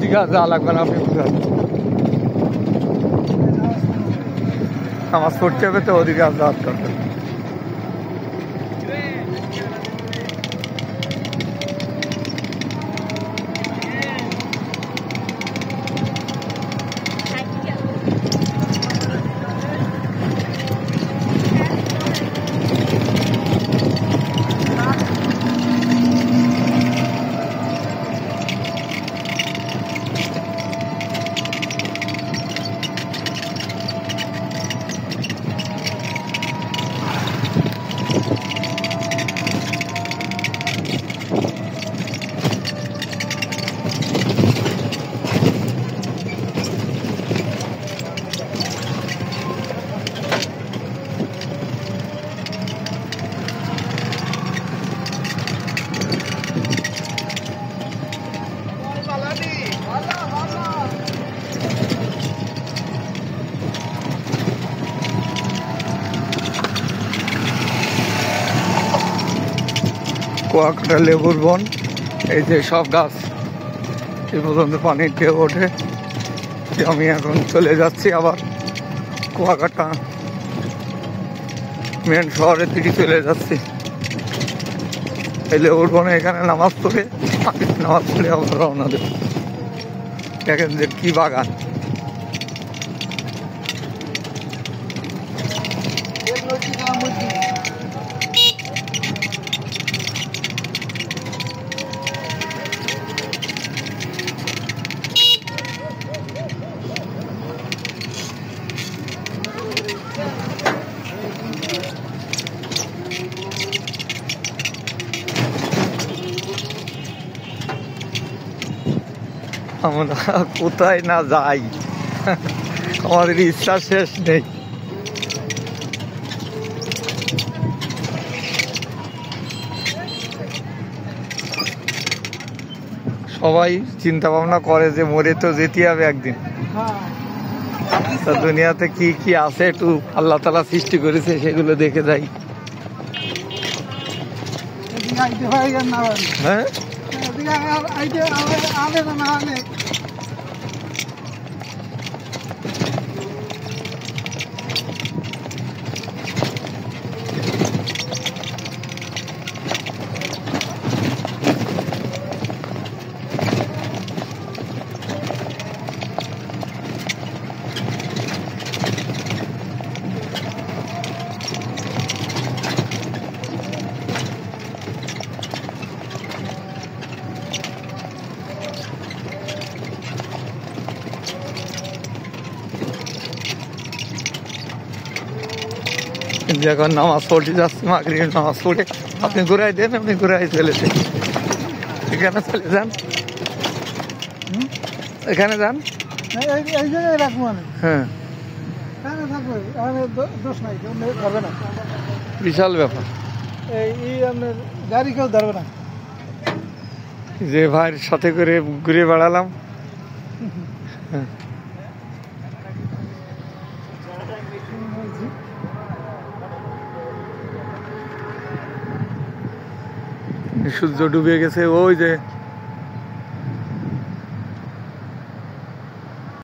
ওদিকে যা লাগবে না, আপনি বুঝান। নামাজ পড়তে হবে তো, ওদিকে আর যাওয়ার দরকার। কুয়াকাটা লেবুর বন, এই যে সব গাছ এই পর্যন্ত পানি ঢেউ ওঠে। আমি এখন চলে যাচ্ছি আবার কুয়াকাটা মেন শহরের দিকে চলে যাচ্ছি। এই লেবুর বনে এখানে নামাজ পড়ে আবার রওনা দেব। দেখেন যে কি বাগান। আমরা কোথায় না যাই, আমাদের ইচ্ছা শেষ নেই। সবাই চিন্তা ভাবনা করে যে মরে তো যেতে হবে একদিন। তা দুনিয়াতে কি কি আছে একটু আল্লাহ তাআলা সৃষ্টি করেছে সেগুলো দেখে যাই। হ্যাঁ, যখন নামাজ পড়তে যাচ্ছি, মাগরিবের নামাজ পড়ে আপনি ঘুরাই দেন, আপনি ঘুরাই চলে যান, এখানে চলে যান, এখানে যান। হ্যাঁ, বিশাল ব্যাপার। গাড়ি কেউ ধরবে না। যে ভাইয়ের সাথে করে ঘুরে বেড়ালাম। হ্যাঁ, সূর্য ডুবে গেছে, ওই যে